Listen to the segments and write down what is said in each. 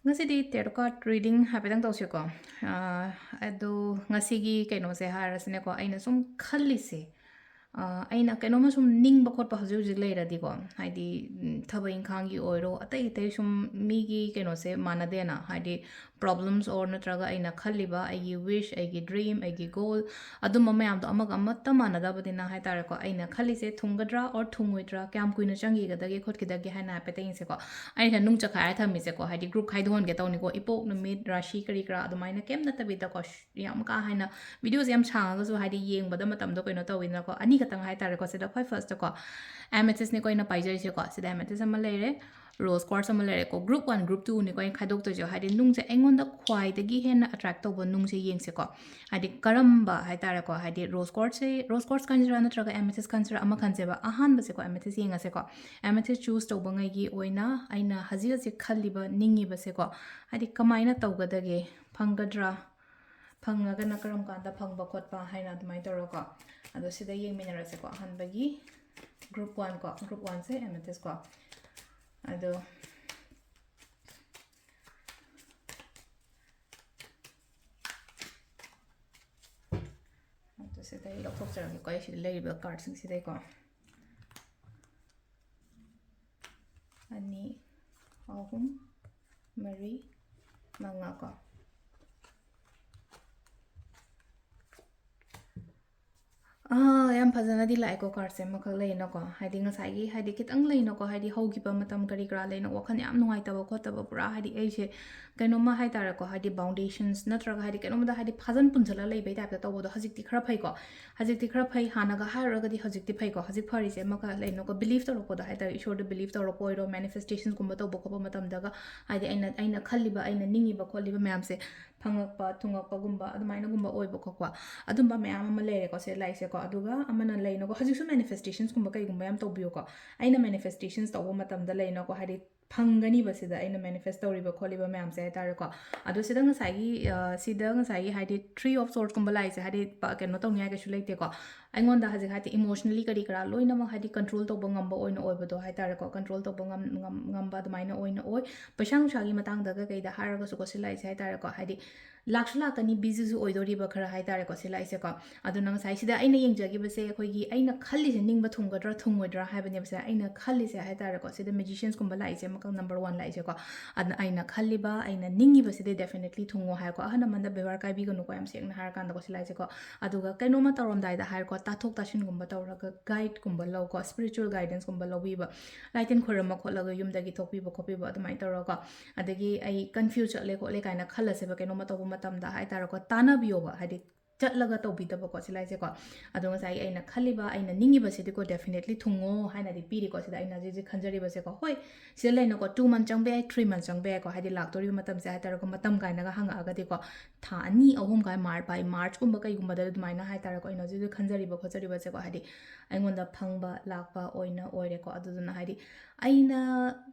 Ngasidi tarot card reading hapedang tawseko. Ado ngasigi kainose harasneko aina sum khallise. ꯑꯩꯅ ꯀꯩꯅꯣꯝꯃ ꯁꯨꯝ ꯅꯤꯡꯕ ꯈꯣꯠꯄ ꯍꯧꯖꯤꯛ ꯍꯧꯖꯤꯛ ꯂꯩꯔꯗꯤꯀꯣ ꯍꯥꯏꯗꯤ ꯊꯕꯛ ꯏꯪꯈꯥꯡꯒꯤ ꯑꯣꯏꯔꯣ ꯑꯇꯩ ꯑꯇꯩ ꯁꯨꯝ ꯃꯤꯒꯤ ꯀꯩꯅꯣꯁꯦ ꯃꯥꯟꯅꯗꯦꯅ ꯍꯥꯏꯗꯤ ꯄ꯭ꯔꯣꯕ꯭ꯂꯦꯝꯁ ꯑꯣꯔ ꯅꯠꯇ꯭ꯔꯒ ꯑꯩꯅ ꯈꯜꯂꯤꯕ ꯑꯩꯒꯤ ꯋꯤꯁ ꯑꯩꯒꯤ ꯗ꯭ꯔꯤꯝ ꯑꯩꯒꯤ ꯒꯣꯜ ꯑꯗꯨꯝꯕ ꯃꯌꯥꯝꯗꯣ ꯑꯃꯒ ꯑꯃꯠꯇ ꯃꯥꯟꯅꯗꯕꯅꯤꯅ ꯍꯥꯏꯇꯥꯔꯦꯀꯣ ꯑꯩꯅ ꯈꯜꯂꯤꯁꯦ ꯊꯨꯡꯒꯗ꯭ꯔꯥ ꯑꯣꯔ ꯊꯨꯡꯉꯣꯏꯗ꯭ꯔꯥ ꯀꯌꯥꯝ ꯀꯨꯏꯅ ꯆꯪꯈꯤꯒꯗꯒꯦ ꯈꯣꯠꯈꯤꯗꯒꯦ ꯍꯥꯏꯅ ꯍꯥꯏꯐꯦꯠ ꯌꯦꯡꯁꯦꯀꯣ ꯑꯩꯅ ꯅꯨꯡ ꯆꯈꯥꯏꯔ ꯊꯝꯃꯤꯁꯦꯀꯣ ꯍꯥꯏꯗꯤ ꯒ꯭ꯔꯨꯞ ꯈꯥꯏꯗꯣꯛꯍꯟꯒꯦ ꯇꯧꯅꯤꯀꯣ ꯏꯄꯣꯛ ꯅꯨꯃꯤꯠ ꯔꯥಶꯤ ꯀꯔꯤ ꯀꯔꯥ ꯑꯗꯨꯃꯥꯏꯅ ꯀꯩꯝ ꯅꯠꯇꯕꯤꯗꯀꯣ ꯌꯥꯝ ꯀꯥ ꯍꯦꯟꯅ ꯚꯤꯗꯤꯑꯣꯁꯦ ꯌꯥꯝ ꯁꯥꯡꯉꯒꯁꯨ ꯍꯥꯏꯗꯤ ꯌꯦꯡꯕꯗ ꯃꯇꯝꯗꯣ ꯀꯩꯅꯣ ꯇꯧꯋꯤꯗꯅꯀꯣ ꯑꯅꯤ ꯈꯛꯇꯪ ꯍꯥꯏꯇꯥꯔꯦꯀꯣ ꯁꯤꯗ ꯈ꯭ꯋꯥꯏ ꯐꯥꯔꯁꯇꯀꯣ ꯑꯦꯃꯦꯊꯤꯁꯅꯤꯀꯣ ꯑꯩꯅ ꯄꯥꯏꯖꯔꯤꯁꯦꯀꯣ ꯁꯤꯗ ꯑꯦꯃꯦꯊꯤꯁ ꯑꯃ ꯂꯩꯔꯦ ꯔꯣꯁ ꯀ꯭ꯋꯥꯔꯠꯁ ꯑꯃ ꯂꯩꯔꯦꯀꯣ ꯒ꯭ꯔꯨꯞ 1 ꯒ꯭ꯔꯨꯞ 2ꯅꯤꯀꯣ ꯑꯩꯅ ꯈꯥꯏꯗꯣꯛꯇꯣꯏꯁꯦ ꯍꯥꯏꯗꯤ ꯅꯨꯡꯁꯦ ꯑꯩꯉꯣꯟꯗ ꯈ꯭ꯋꯥꯏꯗꯒꯤ ꯍꯦꯟꯅ ꯑꯦꯇ꯭ꯔꯦꯛ ꯇꯧꯕ ꯅꯨꯡꯁꯦ ꯌꯦꯡꯁꯦꯀꯣ ꯍꯥꯏꯗꯤ ꯀꯔꯝꯕ ꯍꯥꯏꯇꯥꯔꯦꯀꯣ ꯍꯥꯏꯗꯤ ꯔꯣꯁ ꯀ꯭ꯋꯥꯔꯠꯁ ꯈꯟꯁꯤꯔꯥ ꯅꯠꯇ꯭ꯔꯒ ꯑꯦꯃꯦꯊꯤꯁ ꯈꯟꯁꯤꯔꯥ ꯑꯃ ꯈꯟꯁꯦꯕ ꯑꯍꯥꯟꯕꯁꯦꯀꯣ ꯑꯦꯃꯦꯊꯤꯁ ꯌꯦꯡꯉꯁꯦꯀꯣ ꯑꯦꯃꯦꯊꯤꯁ ꯆꯨꯁ ꯇꯧꯕꯉꯩꯒꯤ ꯑꯣꯏꯅ ꯑꯩꯅ ꯍꯧꯖꯤꯛ ꯍꯧꯖꯤꯛ ꯈꯜꯂꯤꯕ ꯅꯤꯡꯉꯤꯕꯁꯦꯀꯣ ꯍꯥꯏꯗꯤ ꯀꯃꯥꯏꯅ ꯇꯧꯒꯗꯒꯦ ꯐꯪꯒꯗ꯭ꯔꯥ ꯐꯪꯉꯒꯅ ꯀꯔꯝ ꯀꯥꯟꯗ ꯐꯪꯕ ꯈꯣꯠꯄ ꯍꯥꯏꯅ ꯑꯗꯨꯃꯥꯏꯅ ꯇꯧꯔꯒꯀꯣ ꯑꯗꯣ ꯁꯤꯗ ꯌꯦꯡꯃꯤꯟꯅꯔꯁꯦꯀꯣ ꯑꯍꯥꯟꯕꯒꯤ ꯒ꯭ꯔꯨꯞ 1 ꯀꯣ ꯒ꯭ꯔꯨꯞ 1ꯁꯦ ꯑꯦꯃꯦꯊꯤꯁ ꯀꯣ ꯑꯗꯣ ꯁꯤꯗ ꯑꯩ ꯂꯧꯊꯣꯛꯆꯔꯒꯦꯀꯣ ꯑꯩ ꯁꯤꯗ ꯂꯩꯔꯤꯕ ꯀꯥꯔꯠꯁꯤꯡꯁꯤꯗꯩꯀꯣ ꯑꯅꯤ ꯑꯍꯨꯝ ꯃꯔꯤ ꯃꯉꯥ ꯀꯣ ꯌꯥꯝ ꯐꯖꯅꯗꯤ ꯂꯥꯛꯑꯦꯀꯣ ꯀꯥꯔꯠꯁꯦ ꯑꯃꯈꯛ ꯂꯩꯅꯀꯣ ꯍꯥꯏꯗꯤ ꯉꯁꯥꯏꯒꯤ ꯍꯥꯏꯗꯤ ꯈꯤꯇꯪ ꯂꯩꯅꯀꯣ ꯍꯥꯏꯗꯤ ꯍꯧꯈꯤꯕ ꯃꯇꯝ ꯀꯔꯤ ꯀꯔꯥ ꯂꯩꯅ ꯋꯥꯈꯜ ꯌꯥꯝ ꯅꯨꯡꯉꯥꯏꯇꯕ ꯈꯣꯠꯇꯕ ꯄꯨꯔꯥ ꯍꯥꯏꯗꯤ ꯑꯩꯁꯦ ꯀꯩꯅꯣꯝꯃ ꯍꯥꯏꯇꯥꯔꯦꯀꯣ ꯍꯥꯏꯗꯤ ꯕꯥꯎꯟꯗꯦꯁꯟꯁ ꯅꯠꯇ꯭ꯔꯒ ꯍꯥꯏꯗꯤ ꯀꯩꯅꯣꯝꯃꯗ ꯍꯥꯏꯗꯤ ꯐꯥꯖꯟ ꯄꯨꯟꯁꯤꯜꯂ ꯂꯩꯕꯩ ꯇꯥꯏꯞꯇ ꯇꯧꯕꯗꯣ ꯍꯧꯖꯤꯛꯇꯤ ꯈꯔ ꯐꯩꯀꯣ ꯍꯧꯖꯤꯛꯇꯤ ꯈꯔ ꯐꯩ ꯍꯥꯟꯅꯒ ꯍꯥꯏꯔꯨꯔꯒꯗꯤ ꯍꯧꯖꯤꯛꯇꯤ ꯐꯩꯀꯣ ꯍꯧꯖꯤꯛ ꯐꯔꯤꯁꯦ ꯑꯃꯈꯛ ꯂꯩꯅꯀꯣ ꯕꯤꯂꯤꯐ ꯇꯧꯔꯛꯄꯗꯣ ꯍꯥꯏꯇꯥꯔꯦ ꯏꯁꯣꯔꯗ ꯕꯤꯂꯤꯐ ꯇꯧꯔꯛꯄ ꯑꯣꯏꯔꯣ ꯃꯦꯅꯤꯐꯦꯁꯇꯦꯁꯟꯒꯨꯝꯕ ꯇꯧꯕ ꯈꯣꯠꯄ ꯃꯇꯝꯗꯒ ꯍꯥꯏꯗꯤ ꯑꯩꯅ ꯈꯜꯂꯤꯕ ꯑꯩꯅ ꯅꯤꯡꯉꯤꯕ ꯈꯣꯠꯂꯤꯕ ꯃꯌꯥꯝꯁꯦ ꯐꯪꯉꯛꯄ ꯊꯨꯡꯉꯛꯄꯒꯨꯝꯕ ꯑꯗꯨꯃꯥꯏꯅꯒꯨꯝꯕ ꯑꯣꯏꯕ ꯈꯣꯠꯄ ꯑꯗꯨꯝꯕ ꯃꯌꯥꯝ ꯑꯃ ꯂꯩꯔꯦꯀꯣ ꯁꯤꯗ ꯂꯥꯏꯁꯦꯀꯣ ꯑꯗꯨꯒ ꯑꯃꯅ ꯂꯩꯅꯀꯣ ꯍꯧꯖꯤꯛꯁꯨ ꯃꯦꯅꯤꯐꯦꯁꯇꯦꯁꯟꯁꯀꯨꯝꯕ ꯀꯩꯒꯨꯝꯕ ꯌꯥꯝ ꯇꯧꯕꯤꯌꯨꯀꯣ ꯑꯩꯅ ꯃꯦꯅꯤꯐꯦꯁꯇꯦꯁꯟꯁ ꯇꯧꯕ ꯃꯇꯝꯗ ꯂꯩꯅꯀꯣ ꯍꯥꯏꯗꯤ ꯐꯪꯒꯅꯤꯕ ꯁꯤꯗ ꯑꯩꯅ ꯃꯦꯅꯤꯐꯦꯁ ꯇꯧꯔꯤꯕ ꯈꯣꯠꯂꯤꯕ ꯃꯌꯥꯝꯁꯦ ꯍꯥꯏꯇꯥꯔꯦꯀꯣ ꯑꯗꯣ ꯁꯤꯗ ꯉꯁꯥꯏꯒꯤ ꯍꯥꯏꯗꯤ 3 ꯑꯣꯐ ꯁꯣꯔꯠꯁꯀꯨꯝꯕ ꯂꯥꯛꯏꯁꯦ ꯍꯥꯏꯗꯤ ꯀꯩꯅꯣ ꯇꯧꯅꯤꯡꯉꯥꯏ ꯀꯩꯁꯨ ꯂꯩꯇꯦꯀꯣ ꯑꯩꯉꯣꯟꯗ ꯍꯧꯖꯤꯛ ꯍꯥꯏꯗꯤ ꯏꯃꯣꯁꯅꯦꯂꯤ ꯀꯔꯤ ꯀꯔꯥ ꯂꯣꯏꯅꯃꯛ ꯍꯥꯏꯗꯤ ꯀꯟꯇ꯭ꯔꯣꯜ ꯇꯧꯕ ꯉꯝꯕ ꯑꯣꯏꯅ ꯑꯣꯏꯕꯗꯣ ꯍꯥꯏꯇꯥꯔꯦꯀꯣ ꯀꯟꯇ꯭ꯔꯣꯜ ꯇꯧꯕ ꯉꯝꯕ ꯑꯗꯨꯃꯥꯏꯅ ꯑꯣꯏꯅ ꯑꯣꯏ ꯄꯩꯁꯥ ꯅꯨꯡꯁꯥꯒꯤ ꯃꯇꯥꯡꯗꯒ ꯀꯩꯗ ꯍꯥꯏꯔꯒꯁꯨꯀꯣ ꯁꯤ ꯂꯥꯛꯏꯁꯦ ꯍꯥꯏꯇꯥꯔꯦꯀꯣ ꯍꯥꯏꯗꯤ ꯂꯥꯛꯁꯨ ꯂꯥꯛꯀꯅꯤ ꯕꯤꯖꯤꯁꯨ ꯑꯣꯏꯗꯣꯔꯤꯕ ꯈꯔ ꯍꯥꯏꯇꯥꯔꯦꯀꯣ ꯁꯤ ꯂꯥꯛꯏꯁꯦꯀꯣ ꯑꯗꯨꯅ ꯉꯁꯥꯏ ꯁꯤꯗ ꯑꯩꯅ ꯌꯦꯡꯖꯈꯤꯕꯁꯦ ꯑꯩꯈꯣꯏꯒꯤ ꯑꯩꯅ ꯈꯜꯂꯤꯁꯦ ꯅꯤꯡꯕ ꯊꯨꯡꯒꯗ꯭ꯔꯥ ꯊꯨꯡꯉꯣꯏꯗ꯭ꯔꯥ ꯍꯥꯏꯕꯅꯦꯕꯁꯦ ꯑꯩꯅ ꯈꯜꯂꯤꯁꯦ ꯍꯥꯏꯇꯥꯔꯦꯀꯣ ꯁꯤꯗ ꯃꯦꯖꯤꯁꯤꯌꯟꯁꯀꯨꯝꯕ ꯂꯥꯛꯏꯁꯦ ꯃꯈꯜ ꯅꯝꯕꯔ 1 ꯂꯥꯛꯏꯁꯦꯀꯣ ꯑꯗꯨꯅ ꯑꯩꯅ ꯈꯜꯂꯤꯕ ꯑꯩꯅ ꯅꯤꯡꯉꯤꯕꯁꯤꯗꯤ ꯗꯦꯐꯤꯅꯦꯠꯂꯤ ꯊꯨꯡꯉꯣ ꯍꯥꯏꯀꯣ ꯑꯍꯜ ꯂꯃꯟꯗ ꯕꯦꯕꯥꯔ ꯀꯥꯏꯕꯤꯒꯅꯨꯀꯣ ꯌꯥꯝ ꯁꯦꯡꯅ ꯍꯥꯏꯔꯀꯥꯟꯗꯀꯣ ꯁꯤ ꯂꯥꯛꯏꯁꯦꯀꯣ ꯑꯗꯨꯒ ꯀꯩꯅꯣꯝꯃ ꯇꯧꯔꯝꯗꯥꯏꯗ ꯍꯥꯏꯔꯀꯣ ꯇꯥꯊꯣꯛ ꯇꯥꯁꯤꯟꯒꯨꯝꯕ ꯇꯧꯔꯒ ꯒꯥꯏꯗꯀꯨꯝꯕ ꯂꯧꯀꯣ ꯁ꯭ꯄꯤꯔꯤꯆꯨꯋꯦꯜ ꯒꯥꯏꯗꯦꯟꯁꯀꯨꯝꯕ ꯂꯧꯕꯤꯕ ꯂꯥꯏꯇꯤꯟ ꯈꯣꯏꯔꯝꯕ ꯈꯣꯠꯂꯒ ꯌꯨꯝꯗꯒꯤ ꯊꯣꯛꯄꯤꯕ ꯈꯣꯠꯄꯤꯕ ꯑꯗꯨꯃꯥꯏꯅ ꯇꯧꯔꯒ ꯑꯗꯒꯤ ꯑꯩ ꯀꯟꯐ꯭ꯌꯨꯖ ꯆꯠꯂꯦ ꯈꯣꯠꯂꯦ ꯀꯥꯏꯅ ꯈꯜꯂꯁꯦꯕ ꯀꯩꯅꯣꯝꯃ ꯇꯧꯕ ꯃꯇꯝꯗ ꯍꯥꯏꯇꯥꯔꯦꯀꯣ ꯇꯥꯟꯅꯕꯤꯌꯣꯕ ꯍꯥꯏꯗꯤ ꯆꯠꯂꯒ ꯇꯧꯕꯤꯗꯕꯀꯣ ꯁꯤ ꯂꯥꯏꯁꯦꯀꯣ ꯑꯗꯣ ꯉꯁꯥꯏꯒꯤ ꯑꯩꯅ ꯈꯜꯂꯤꯕ ꯑꯩꯅ ꯅꯤꯡꯉꯤꯕꯁꯤꯗꯤꯀꯣ ꯗꯦꯐꯤꯅꯦꯠꯂꯤ ꯊꯨꯡꯉꯣ ꯍꯥꯏꯅꯗꯤ ꯄꯤꯔꯤꯀꯣ ꯁꯤꯗ ꯑꯩꯅ ꯍꯧꯖꯤꯛ ꯈꯟꯖꯔꯤꯕꯁꯦꯀꯣ ꯍꯣꯏ ꯁꯤꯗ ꯂꯩꯅꯀꯣ 2 ꯃꯟ ꯆꯪꯕ ꯌꯥꯏ 3 ꯃꯟ ꯆꯪꯕ ꯌꯥꯏꯀꯣ ꯍꯥꯏꯗꯤ ꯂꯥꯛꯇꯣꯔꯤꯕ ꯃꯇꯝꯁꯦ ꯍꯥꯏꯇꯥꯔꯦꯀꯣ ꯃꯇꯝ ꯀꯥꯏꯅꯒ ꯍꯪꯉꯛꯑꯒꯗꯤꯀꯣ ꯊꯥ 2 3 ꯀꯥꯏ ꯃꯥꯔꯆꯀꯨꯝꯕ ꯀꯩꯒꯨꯝꯕꯗ ꯑꯗꯨꯃꯥꯏꯅ ꯍꯥꯏꯇꯥꯔꯦꯀꯣ ꯑꯩꯅ ꯍꯧꯖꯤꯛ ꯈꯟꯖꯔꯤꯕ ꯈꯣꯠꯆꯔꯤꯕꯁꯦꯀꯣ ꯍꯥꯏꯗꯤ ꯑꯩꯉꯣꯟꯗ ꯐꯪꯕ ꯂꯥꯛꯄ ꯑꯣꯏꯅ ꯑꯣꯏꯔꯦꯀꯣ ꯑꯗꯨꯗꯨꯅ ꯍꯥꯏꯗꯤ ꯑꯩꯅ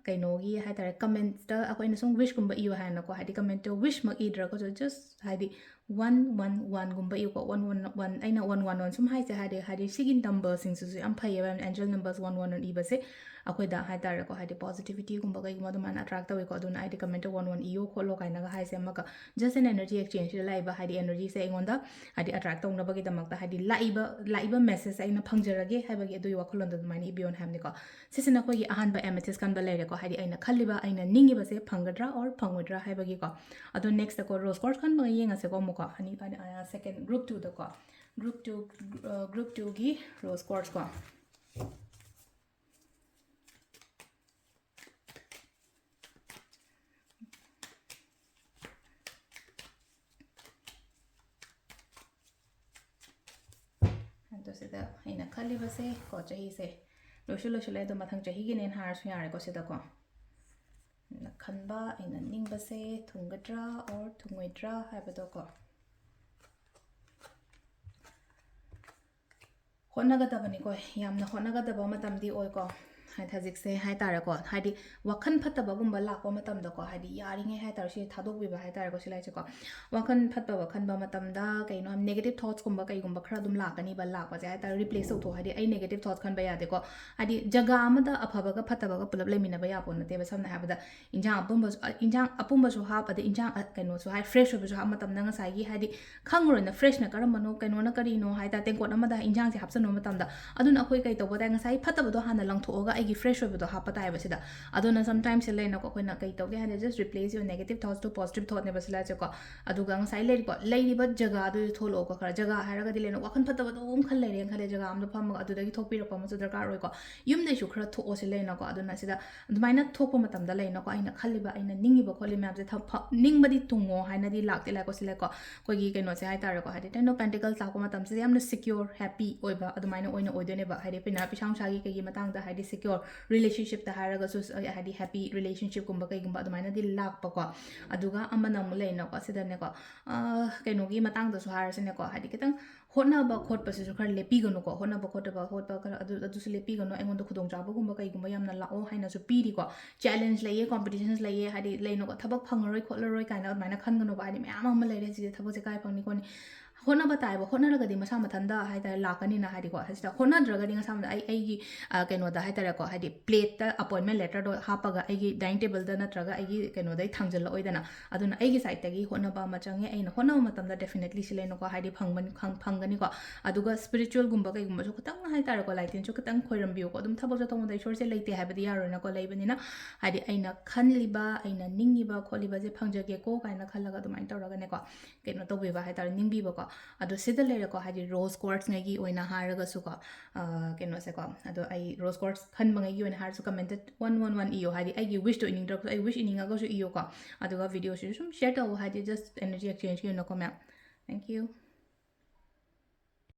ꯀꯩꯅꯣꯒꯤ ꯍꯥꯏꯇꯥꯔꯦ ꯀꯃꯦꯟꯠꯁꯇ ꯑꯩꯈꯣꯏꯅ ꯁꯨꯝ ꯋꯤꯁꯀꯨꯝꯕ ꯏꯌꯨ ꯍꯥꯏꯅꯀꯣ ꯍꯥꯏꯗꯤ ꯀꯃꯦꯟꯠꯇꯣ ꯋꯤꯁꯃꯛ ꯏꯗ꯭ꯔꯒꯁꯨ ꯖꯁ ꯍꯥꯏꯗꯤ 111 ꯏꯌꯨꯀꯣ 111 ꯑꯩꯅ 111 ꯁꯨꯝ ꯍꯥꯏꯁꯦ ꯍꯥꯏꯗꯤ ꯁꯤꯒꯤ ꯅꯝꯕꯔꯁꯤꯡꯁꯤꯁꯨ ꯌꯥꯝ ꯐꯩꯌꯦꯕ ꯑꯦꯟꯖꯦꯜ ꯅꯝꯕꯔꯁ 111 ꯏꯕꯁꯦ ꯑꯩꯈꯣꯏꯗ ꯍꯥꯏꯇꯥꯔꯦꯀꯣ ꯍꯥꯏꯗꯤ ꯄꯣꯖꯤꯇꯤvityꯒꯨꯝꯕ ꯀꯩꯒꯨꯝꯕ ꯑꯗꯨꯃꯥꯏꯅ ꯑꯦꯇ꯭ꯔꯦꯛ ꯇꯧꯋꯤꯀꯣ ꯑꯗꯨꯅ ꯑꯩꯗꯤ ꯀꯃꯦꯟꯠꯇ 11 ꯏꯌꯣ ꯈꯣꯠꯂꯣ ꯀꯥꯏꯅꯒ ꯍꯥꯏꯁꯦ ꯑꯃꯒ ꯖꯁ ꯑꯦꯟ ꯑꯦꯅꯔꯖꯤ ꯑꯦꯛꯁꯆꯦꯟꯖꯁꯤꯗ ꯂꯥꯛꯏꯕ ꯍꯥꯏꯗꯤ ꯑꯦꯅꯔꯖꯤꯁꯦ ꯑꯩꯉꯣꯟꯗ ꯍꯥꯏꯗꯤ ꯑꯦꯇ꯭ꯔꯦꯛ ꯇꯧꯅꯕꯒꯤꯗꯃꯛꯇ ꯍꯥꯏꯗꯤ ꯂꯥꯛꯏꯕ ꯃꯦꯁꯦꯖ ꯑꯩꯅ ꯐꯪꯖꯔꯒꯦ ꯍꯥꯏꯕꯒꯤ ꯑꯗꯨꯒꯤ ꯋꯥꯈꯜꯂꯣꯟꯗ ꯑꯗꯨꯃꯥꯏꯅ ꯏꯕꯤꯌꯣꯅ ꯍꯥꯏꯕꯅꯤꯀꯣ ꯁꯤꯁꯤꯅ ꯑꯩꯈꯣꯏꯒꯤ ꯑꯍꯥꯟꯕ ꯑꯦꯃꯦꯊꯤꯁ ꯈꯟꯕ ꯂꯩꯔꯦꯀꯣ ꯍꯥꯏꯗꯤ ꯑꯩꯅ ꯈꯜꯂꯤꯕ ꯑꯩꯅ ꯅꯤꯡꯉꯤꯕꯁꯦ ꯐꯪꯒꯗ꯭ꯔꯥ ꯑꯣꯔ ꯐꯪꯉꯣꯏꯗ꯭ꯔꯥ ꯍꯥꯏꯕꯒꯤꯀꯣ ꯑꯗꯣ ꯅꯦꯛꯁꯇꯀꯣ ꯔꯣꯁ ꯀꯣꯔꯁ ꯈꯟꯕꯒ ꯌꯦꯡꯉꯁꯦꯀꯣ ꯑꯃꯨꯛꯀꯣ ꯁꯦꯀꯦꯟ ꯒ꯭ꯔꯨꯞ 2ꯗꯀꯣ ꯒ꯭ꯔꯨꯞ 2ꯒꯤ ꯔꯣꯁ ꯀꯣꯔꯁ ꯀꯣ ꯑꯗꯣ ꯁꯤꯗ ꯑꯩꯅ ꯈꯜꯂꯤꯕꯁꯦ ꯀꯣ ꯆꯍꯤꯁꯦ ꯂꯣꯏꯁꯤꯜꯂꯦ ꯑꯗꯣ ꯃꯊꯪ ꯆꯍꯤꯒꯤꯅꯦꯅ ꯍꯥꯏꯔꯁꯨ ꯌꯥꯔꯦꯀꯣ ꯁꯤꯗꯀꯣ ꯑꯩꯅ ꯈꯟꯕ ꯑꯩꯅ ꯅꯤꯡꯕꯁꯦ ꯊꯨꯡꯒꯗ꯭ꯔꯥ ꯑꯣꯔ ꯊꯨꯡꯉꯣꯏꯗ꯭ꯔꯥ ꯍꯥꯏꯕꯗꯣꯀꯣ ꯍꯣꯠꯅꯒꯗꯕꯅꯤꯀꯣ ꯌꯥꯝꯅ ꯍꯣꯠꯅꯒꯗꯕ ꯃꯇꯝꯗꯤ ꯑꯣꯏꯀꯣ ꯍꯧꯖꯤꯛꯁꯦ ꯍꯥꯏꯇꯥꯔꯦꯀꯣ ꯍꯥꯏꯗꯤ ꯋꯥꯈꯜ ꯐꯠꯇꯕꯒꯨꯝꯕ ꯂꯥꯛꯄ ꯃꯇꯝꯗꯀꯣ ꯍꯥꯏꯗꯤ ꯌꯥꯔꯤꯉꯩ ꯍꯥꯏꯇꯥꯔꯦ ꯁꯤ ꯊꯥꯗꯣꯛꯄꯤꯕ ꯍꯥꯏꯇꯥꯔꯦꯀꯣ ꯁꯤ ꯂꯥꯏꯁꯦꯀꯣ ꯋꯥꯈꯜ ꯐꯠꯇꯕ ꯈꯟꯕ ꯃꯇꯝꯗ ꯀꯩꯅꯣ ꯅꯦꯒꯦꯇꯤቭ ꯊꯣꯠꯁꯀꯨꯝꯕ ꯀꯩꯒꯨꯝꯕ ꯈꯔ ꯑꯗꯨꯝ ꯂꯥꯛꯀꯅꯤꯕ ꯂꯥꯛꯄꯁꯦ ꯍꯥꯏꯇꯥꯔꯦ ꯔꯤꯄ꯭ꯂꯦꯁ ꯇꯧꯊꯣꯛ ꯍꯥꯏꯗꯤ ꯑꯩ ꯅꯦꯒꯦꯇꯤቭ ꯊꯣꯠꯁ ꯈꯟꯕ ꯌꯥꯗꯦꯀꯣ ꯍꯥꯏꯗꯤ ꯖꯒꯥ ꯑꯃꯗ ꯑꯐꯕꯒ ꯐꯠꯇꯕꯒ ꯄꯨꯂꯞ ꯂꯩꯃꯤꯟꯅꯕ ꯌꯥꯄꯣꯠ ꯅꯠꯇꯦꯕ ꯁꯝꯅ ꯍꯥꯏꯔꯕꯗ ꯏꯟꯖꯥꯡ ꯑꯄꯨꯝꯕꯁꯨ ꯍꯥꯞ ꯑꯗꯩ ꯏꯟꯖꯥꯡ ꯀꯩꯅꯣꯁꯨ ꯍꯥꯏ ꯐ꯭ꯔꯦꯁ ꯑꯣꯏꯕꯁꯨ ꯍꯥꯞ ꯃꯇꯝꯗ ꯉꯁꯥꯏꯒꯤ ꯍꯥꯏꯗꯤ ꯈꯪꯉꯔꯣꯏꯅ ꯐ꯭ꯔꯦꯁꯅ ꯀꯔꯝꯕꯅꯣ ꯀꯩꯅꯣꯅ ꯀꯔꯤꯅꯣ ꯍꯥꯏꯇꯥꯔꯦ ꯇꯦꯡꯀꯣꯠ ꯑꯃꯗ ꯏꯟꯖꯥꯡꯁꯦ ꯍꯥꯞꯆꯟꯕ ꯃꯇꯝꯗ ꯑꯗꯨꯅ ꯑꯩꯈꯣꯏ ꯀꯩ ꯇꯧꯕ ꯇꯥꯏ ꯉꯁꯥꯏ ꯐꯠꯇꯕꯗꯣ ꯍꯥꯟꯅ ꯂꯪꯊꯣꯛꯑꯒ ꯑꯩꯒꯤ ꯐ꯭ꯔꯦꯁ ꯑꯣꯏꯕꯗꯣ ꯍꯥꯞꯄ ꯇꯥꯏꯕ ꯁꯤꯗ ꯑꯗꯨꯅ ꯁꯝꯇꯥꯏꯝꯁꯦ ꯂꯩꯅꯀꯣ ꯑꯩꯈꯣꯏꯅ ꯀꯩ ꯇꯧꯒꯦ ꯍꯥꯏꯅ ꯖꯁ ꯔꯤꯄ꯭ꯂꯦꯁ ꯌꯣꯔ ꯅꯦꯒꯦꯇꯤቭ ꯊꯣꯠꯁ ꯇꯨ ꯄꯣꯖꯤꯇꯤቭ ꯊꯣꯠꯅꯦꯕ ꯁꯤꯂꯥꯏꯁꯦꯀꯣ ꯑꯗꯨꯒ ꯉꯁꯥꯏ ꯂꯩꯔꯤꯕ ꯖꯒꯥꯗꯨꯗ ꯊꯣꯛꯂꯛꯑꯣꯀꯣ ꯈꯔ ꯖꯒꯥ ꯍꯥꯏꯔꯒꯗꯤ ꯂꯩꯅ ꯋꯥꯈꯜ ꯐꯠꯇꯕ ꯑꯗꯨꯝ ꯈꯜ ꯂꯩꯔꯦꯅ ꯈꯜꯂꯦ ꯖꯒꯥ ꯑꯃꯗ ꯐꯝꯃꯒ ꯑꯗꯨꯗꯒꯤ ꯊꯣꯛꯄꯤꯔꯛꯄ ꯑꯃꯁꯨ ꯗꯔꯀꯥꯔ ꯑꯣꯏꯀꯣ ꯌꯨꯝꯗꯩꯁꯨ ꯈꯔ ꯊꯣꯛꯑꯣꯁꯤ ꯂꯩꯅꯀꯣ ꯑꯗꯨꯅ ꯁꯤꯗ ꯑꯗꯨꯃꯥꯏꯅ ꯊꯣꯛꯄ ꯃꯇꯝꯗ ꯂꯩꯅꯀꯣ ꯑꯩꯅ ꯈꯜꯂꯤꯕ ꯑꯩꯅ ꯅꯤꯡꯉꯤꯕ ꯈꯣꯠꯂꯤ ꯃꯌꯥꯝꯁꯦ ꯅꯤꯡꯕꯗꯤ ꯊꯨꯡꯉꯣ ꯍꯥꯏꯅꯗꯤ ꯂꯥꯛꯇꯦ ꯂꯥꯛꯀꯣ ꯁꯤꯂꯦꯀꯣ ꯑꯩꯈꯣꯏꯒꯤ ꯀꯩꯅꯣꯁꯦ ꯍꯥꯏꯇꯥꯔꯦꯀꯣ ꯍꯥꯏꯗꯤ ꯇꯦꯟ ꯑꯣꯐ ꯄꯦꯟꯇꯤꯀꯜꯁ ꯂꯥꯛꯄ ꯃꯇꯝꯁꯤꯗ ꯌꯥꯝꯅ ꯁꯤक्योर ꯍꯦꯄꯤ ꯑꯣꯏꯕ ꯑꯗꯨꯃꯥꯏꯅ ꯑꯣꯏꯅ ꯑꯣꯏꯗꯣꯏꯅꯦꯕ ꯍꯥꯏꯗꯤ ꯄꯩꯁꯥ ꯅꯨꯡꯁꯥꯒꯤ ꯀꯩꯒꯤ ꯃꯇꯥꯡꯗ ꯍꯥꯏꯗꯤ ꯁꯤक्योर ꯔꯤꯂꯦꯁꯟꯁꯤꯞꯇ ꯍꯥꯏꯔꯒꯁꯨ ꯍꯥꯏꯗꯤ ꯍꯦꯄꯤ ꯔꯤꯂꯦꯁꯟꯁꯤꯞꯀꯨꯝꯕ ꯀꯩꯒꯨꯝꯕ ꯑꯗꯨꯃꯥꯏꯅꯗꯤ ꯂꯥꯛꯄꯀꯣ ꯑꯗꯨꯒ ꯑꯃꯅ ꯑꯃꯨꯛ ꯂꯩꯅꯀꯣ ꯁꯤꯗꯅꯦꯀꯣ ꯀꯩꯅꯣꯒꯤ ꯃꯇꯥꯡꯗꯁꯨ ꯍꯥꯏꯔꯁꯤꯅꯦꯀꯣ ꯍꯥꯏꯗꯤ ꯈꯤꯇꯪ ꯍꯣꯠꯅꯕ ꯈꯣꯠꯄꯁꯤꯁꯨ ꯈꯔ ꯂꯦꯞꯄꯤꯒꯅꯨꯀꯣ ꯍꯣꯠꯅꯕ ꯈꯣꯠꯄ ꯈꯔ ꯑꯗꯨꯁꯨ ꯂꯦꯞꯄꯤꯒꯅꯨ ꯑꯩꯉꯣꯟꯗ ꯈꯨꯗꯣꯡꯆꯥꯕꯒꯨꯝꯕ ꯀꯩꯒꯨꯝꯕ ꯌꯥꯝꯅ ꯂꯥꯛꯑꯣ ꯍꯥꯏꯅꯁꯨ ꯄꯤꯔꯤꯀꯣ ꯆꯦꯂꯦꯟꯖ ꯂꯩꯌꯦ ꯀꯣꯝꯄꯤꯇꯤꯁꯟꯁ ꯂꯩꯌꯦ ꯍꯥꯏꯗꯤ ꯂꯩꯅꯀꯣ ꯊꯕꯛ ꯐꯪꯉꯔꯣꯏ ꯈꯣꯠꯂꯔꯣꯏ ꯀꯥꯏꯅ ꯑꯗꯨꯃꯥꯏꯅ ꯈꯟꯒꯅꯨꯕ ꯍꯥꯏꯗꯤ ꯃꯌꯥꯝ ꯑꯃ ꯂꯩꯔꯦ ꯁꯤꯁꯦ ꯊꯕꯛꯁꯦ ꯀꯥꯏ ꯐꯪꯅꯤ ꯈꯣꯠꯅꯤ ꯍꯣꯠꯅꯕ ꯇꯥꯏꯕ ꯍꯣꯠꯅꯔꯒꯗꯤ ꯃꯁꯥ ꯃꯊꯟꯇ ꯍꯥꯏꯇꯥꯔꯦ ꯂꯥꯛꯀꯅꯤꯅ ꯍꯥꯏꯗꯤꯀꯣ ꯁꯤꯗ ꯍꯣꯠꯅꯗ꯭ꯔꯒꯗꯤ ꯃꯁꯥ ꯃꯊꯟꯇ ꯑꯩꯒꯤ ꯀꯩꯅꯣꯗ ꯍꯥꯏꯇꯥꯔꯦꯀꯣ ꯍꯥꯏꯗꯤ ꯄ꯭ꯂꯦꯠꯇ ꯑꯄꯣꯏꯟꯃꯦꯟ ꯂꯦꯇꯔꯗꯣ ꯍꯥꯞꯄꯒ ꯑꯩꯒꯤ ꯗꯥꯏꯅꯤꯡ ꯇꯦꯕꯜꯗ ꯅꯠꯇ꯭ꯔꯒ ꯑꯩꯒꯤ ꯀꯩꯅꯣꯗꯩ ꯊꯥꯡꯖꯜꯂꯛꯑꯣꯏꯗꯅ ꯑꯗꯨꯅ ꯑꯩꯒꯤ ꯁꯥꯏꯠꯇꯒꯤ ꯍꯣꯠꯅꯕ ꯑꯃ ꯆꯪꯉꯦ ꯑꯩꯅ ꯍꯣꯠꯅꯕ ꯃꯇꯝꯗ ꯗꯦꯐꯤꯅꯦꯠꯂꯤ ꯁꯤ ꯂꯩꯅꯀꯣ ꯍꯥꯏꯗꯤ ꯐꯪꯒꯅꯤꯀꯣ ꯑꯗꯨꯒ ꯁ꯭ꯄꯤꯔꯤꯆꯨꯋꯦꯜꯒꯨꯝꯕ ꯀꯩꯒꯨꯝꯕꯁꯨ ꯈꯤꯇꯪ ꯍꯥꯏꯇꯥꯔꯦꯀꯣ ꯂꯥꯏꯇꯤꯟꯁꯨ ꯈꯤꯇꯪ ꯈꯣꯏꯔꯝꯕꯤꯌꯨꯀꯣ ꯑꯗꯨꯝ ꯊꯕꯛ ꯆꯠꯊꯣꯛꯄꯗ ꯏꯁꯣꯔꯁꯦ ꯂꯩꯇꯦ ꯍꯥꯏꯕꯗꯤ ꯌꯥꯔꯣꯏꯅꯀꯣ ꯂꯩꯕꯅꯤꯅ ꯍꯥꯏꯗꯤ ꯑꯩꯅ ꯈꯜꯂꯤꯕ ꯑꯩꯅ ꯅꯤꯡꯉꯤꯕ ꯈꯣꯠꯂꯤꯕꯁꯦ ꯐꯪꯖꯒꯦꯀꯣ ꯀꯥꯏꯅ ꯈꯜꯂꯒ ꯑꯗꯨꯃꯥꯏꯅ ꯇꯧꯔꯒꯅꯦꯀꯣ ꯀꯩꯅꯣ ꯇꯧꯕꯤꯕ ꯍꯥꯏꯇꯥꯔꯦ ꯅꯤꯡꯕꯤꯕꯀꯣ ꯑꯗꯣ ꯁꯤꯗ ꯂꯩꯔꯦꯀꯣ ꯍꯥꯏꯗꯤ ꯔꯣꯁ ꯀꯣꯔꯠꯁꯉꯩꯒꯤ ꯑꯣꯏꯅ ꯍꯥꯏꯔꯒꯁꯨꯀꯣ ꯀꯩꯅꯣꯁꯦꯀꯣ ꯑꯗꯣ ꯑꯩ ꯔꯣꯁ ꯀꯣꯔꯠꯁ ꯈꯟꯕꯉꯩꯒꯤ ꯑꯣꯏꯅ ꯍꯥꯏꯔꯁꯨ ꯀꯃꯦꯟꯇ 111 ꯏꯌꯣ ꯍꯥꯏꯗꯤ ꯑꯩꯒꯤ ꯋꯤꯁꯇꯣ ꯏꯅꯤꯡꯗ꯭ꯔꯒꯁꯨ ꯑꯩ ꯋꯤꯁ ꯏꯅꯤꯡꯉꯒꯁꯨ ꯏꯌꯣꯀꯣ ꯑꯗꯨꯒ ꯚꯤꯗꯤꯑꯣꯁꯤꯁꯨ ꯁꯨꯝ ꯁꯦꯌꯔ ꯇꯧ ꯍꯥꯏꯗꯤ ꯖꯁ ꯑꯦꯅꯔꯖꯤ ꯑꯦꯛꯁꯆꯦꯟꯖꯀꯤ ꯑꯣꯏꯅꯀꯣ ꯃꯌꯥꯝ ꯊꯦꯡꯛ ꯌꯨ